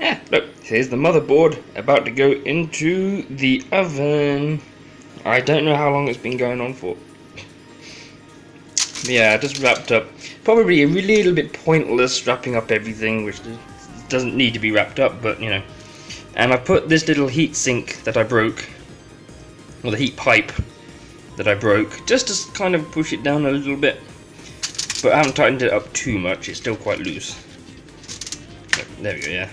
Yeah, look, here's the motherboard about to go into the oven. I don't know how long it's been going on for. Yeah, I just wrapped up. Probably a little bit pointless wrapping up everything, which doesn't need to be wrapped up, but you know. And I put this little heat sink that I broke, or the heat pipe that I broke, just to kind of push it down a little bit. But I haven't tightened it up too much, it's still quite loose. There we go, yeah.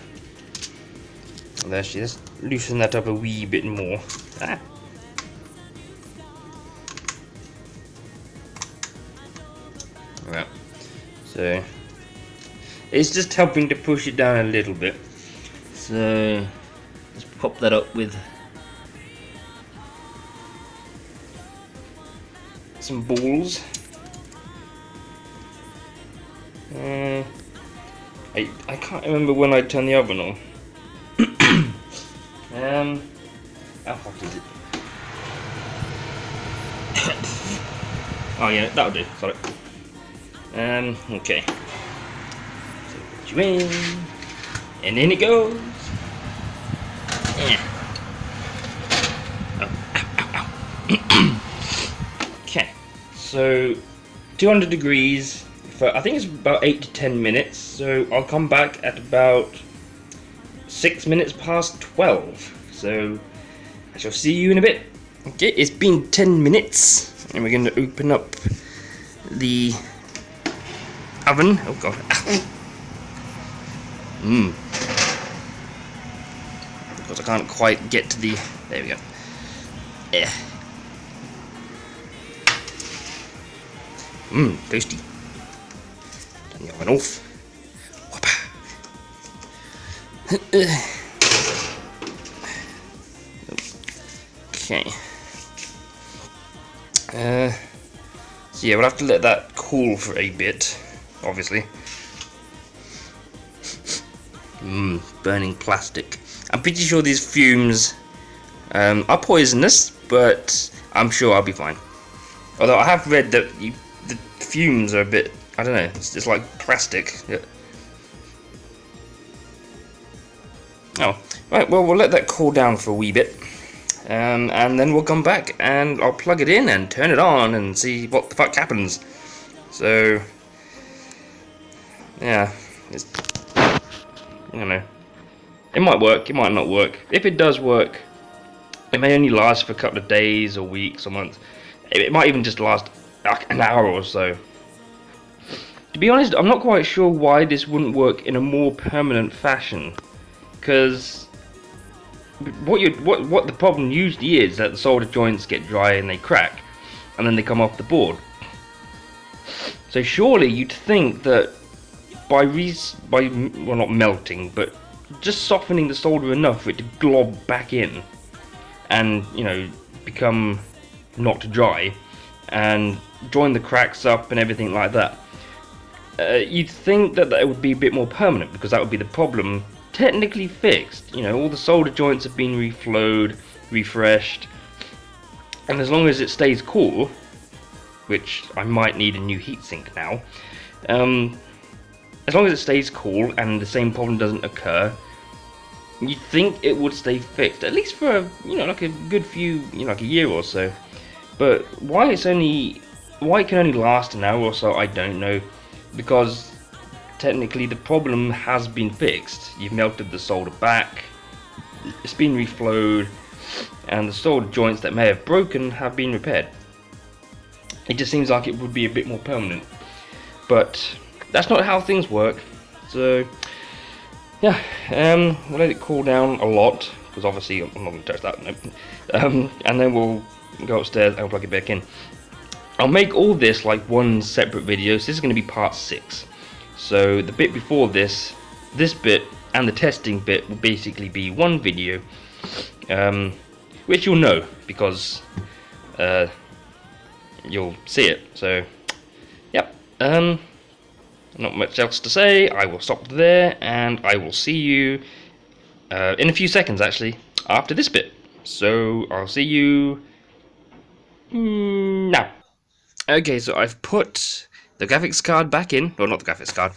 Let's just loosen that up a wee bit more. Ah. Right. So it's just helping to push it down a little bit. So let's pop that up with some balls. I can't remember when I turned the oven on. How hot is it? Oh yeah, that'll do. Sorry. Okay. So put you in, and in it goes. Yeah. Oh, ow, ow, ow. Okay. So 200 degrees for I think it's about 8 to 10 minutes. So I'll come back at about 6 minutes past 12. So I shall see you in a bit. Okay, it's been 10 minutes, and we're going to open up the oven. Oh god. Because I can't quite get to the. There we go. Yeah. Toasty. Turn the oven off. Okay. So yeah, we'll have to let that cool for a bit, obviously. Burning plastic. I'm pretty sure these fumes are poisonous, but I'm sure I'll be fine. Although I have read that the fumes are a bit, I don't know, it's like plastic. Yeah. Oh, right, well we'll let that cool down for a wee bit. And then we'll come back and I'll plug it in and turn it on and see what the fuck happens. So, yeah, it's, I don't know. It might work, it might not work. If it does work, it may only last for a couple of days or weeks or months. It might even just last like an hour or so. To be honest, I'm not quite sure why this wouldn't work in a more permanent fashion. Because what the problem usually is that the solder joints get dry and they crack, and then they come off the board. So surely you'd think that by well, not melting, but just softening the solder enough for it to glob back in, and you know, become not dry, and join the cracks up and everything like that. You'd think that it would be a bit more permanent, because that would be the problem technically fixed. You know, all the solder joints have been reflowed, refreshed, and as long as it stays cool, which I might need a new heatsink now, as long as it stays cool and the same problem doesn't occur, you'd think it would stay fixed, at least for a, you know, like a good few, you know, like a year or so. But why it can only last an hour or so, I don't know, because technically the problem has been fixed. You've melted the solder back, it's been reflowed, and the solder joints that may have broken have been repaired. It just seems like it would be a bit more permanent, but that's not how things work. So yeah, we'll let it cool down a lot, because obviously I'm not going to touch that, no. And then we'll go upstairs and plug it back in. I'll make all this like one separate video, so this is going to be part 6. So the bit before this bit and the testing bit will basically be one video, which you'll know because you'll see it. So yep, not much else to say. I will stop there and I will see you in a few seconds actually after this bit. So I'll see you now. Okay, so I've put the graphics card back in, or not the graphics card,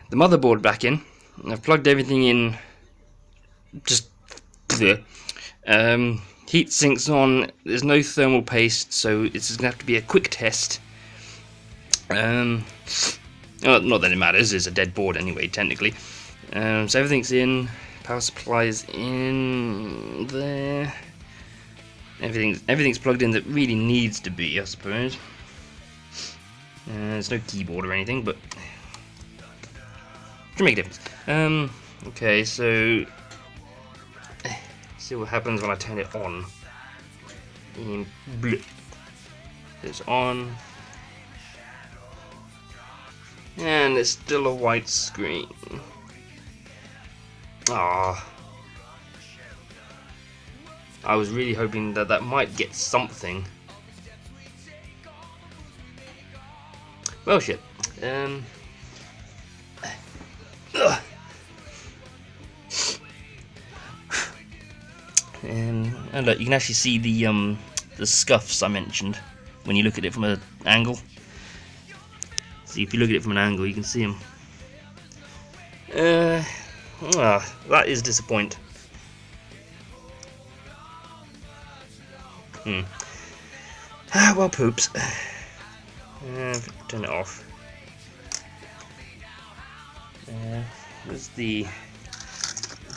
the motherboard back in. I've plugged everything in just heat sinks on. There's no thermal paste, so it's just gonna have to be a quick test. Well, not that it matters. It's a dead board anyway, technically. So everything's in. Power supply's in there. Everything's plugged in that really needs to be, I suppose. There's no keyboard or anything, but should make a difference. Okay, so see what happens when I turn it on. It's on, and it's still a white screen. Ah, I was really hoping that that might get something. Well, shit. And look, you can actually see the scuffs I mentioned when you look at it from an angle. See, if you look at it from an angle, you can see them. That is disappointing. Well, poops. Turn it off. Where's the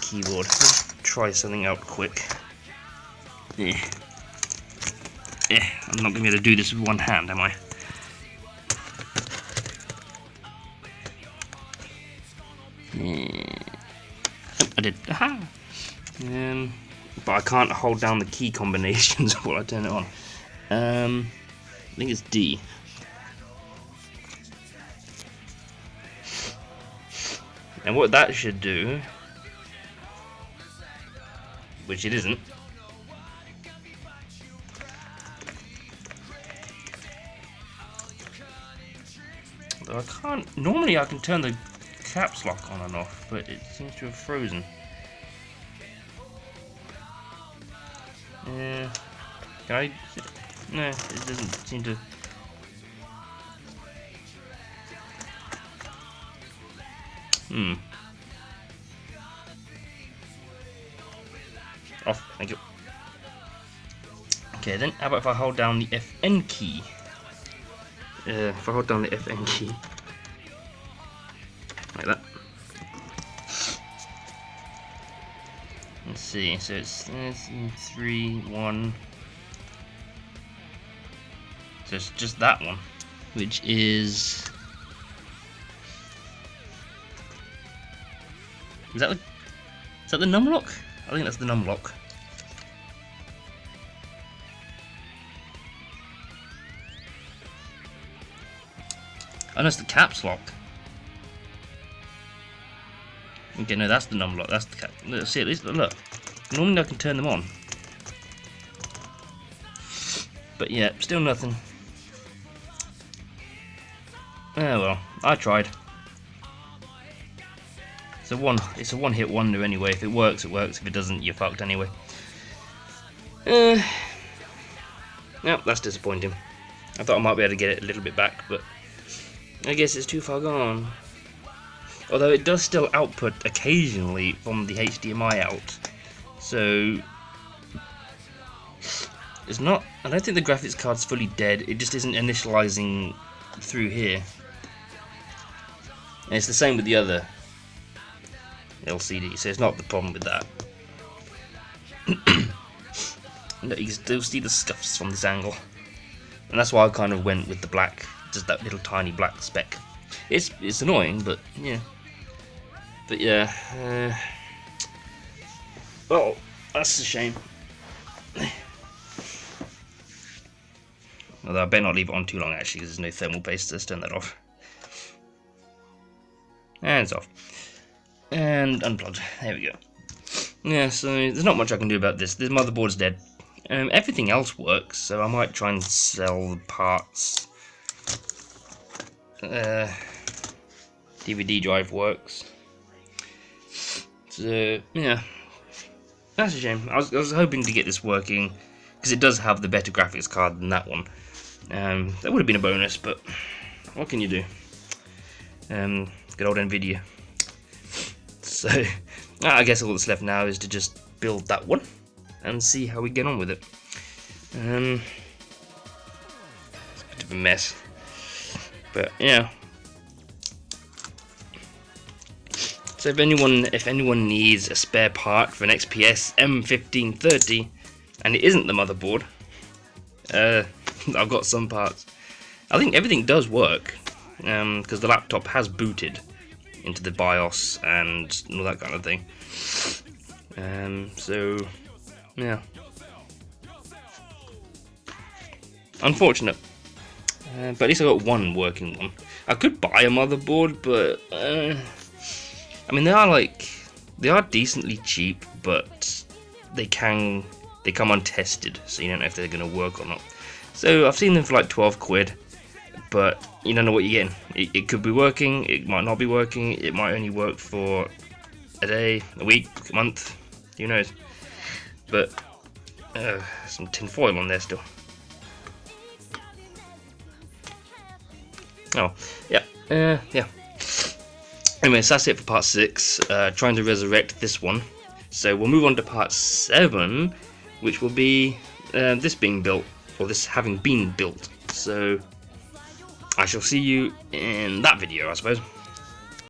keyboard? Let's try something out quick. I'm not going to be able to do this with one hand, am I? I did. Aha! But I can't hold down the key combinations while I turn it on. I think it's D. And what that should do, which it isn't, though I can't, normally I can turn the caps lock on and off, but it seems to have frozen. Can I? No, it doesn't seem to. Off, thank you. Okay, then how about if I hold down the FN key? If I hold down the FN key, like that. Let's see, so it's 3, 1. So it's just that one, which is. Is that the number lock? I think that's the number lock. Oh, no, it's the caps lock. Okay, no, that's the number lock. That's the cap. Let's see, at least look. Normally I can turn them on, but yeah, still nothing. Oh well, I tried. It's a one-hit wonder anyway. If it works, it works. If it doesn't, you're fucked anyway. Yeah, that's disappointing. I thought I might be able to get it a little bit back, but I guess it's too far gone. Although it does still output occasionally from the HDMI out, so it's not. I don't think the graphics card's fully dead. It just isn't initializing through here. And it's the same with the other LCD, so it's not the problem with that. You can still see the scuffs from this angle, and that's why I kind of went with the black, just that little tiny black speck. It's annoying, but yeah. But yeah, well, that's a shame. Although I better not leave it on too long actually, because there's no thermal paste. Let's turn that off. And it's off. And unplugged. There we go. Yeah, so there's not much I can do about this. This motherboard's dead. Everything else works, so I might try and sell the parts. DVD drive works. So yeah, that's a shame. I was hoping to get this working because it does have the better graphics card than that one. That would have been a bonus, but what can you do? Good old Nvidia. So I guess all that's left now is to just build that one and see how we get on with it. It's a bit of a mess, but yeah. So if anyone needs a spare part for an XPS M1530 and it isn't the motherboard, I've got some parts. I think everything does work because the laptop has booted into the BIOS and all that kind of thing. So yeah, unfortunate, but at least I got one working one. I could buy a motherboard, but I mean, they are decently cheap, but they come untested, so you don't know if they're going to work or not. So I've seen them for like 12 quid, but you don't know what you're getting. It could be working, it might not be working, it might only work for a day, a week, a month, who knows. But some tinfoil on there still. Oh, yeah, yeah. Anyway, so that's it for part 6, trying to resurrect this one. So we'll move on to part 7, which will be this being built, or this having been built. So I shall see you in that video, I suppose.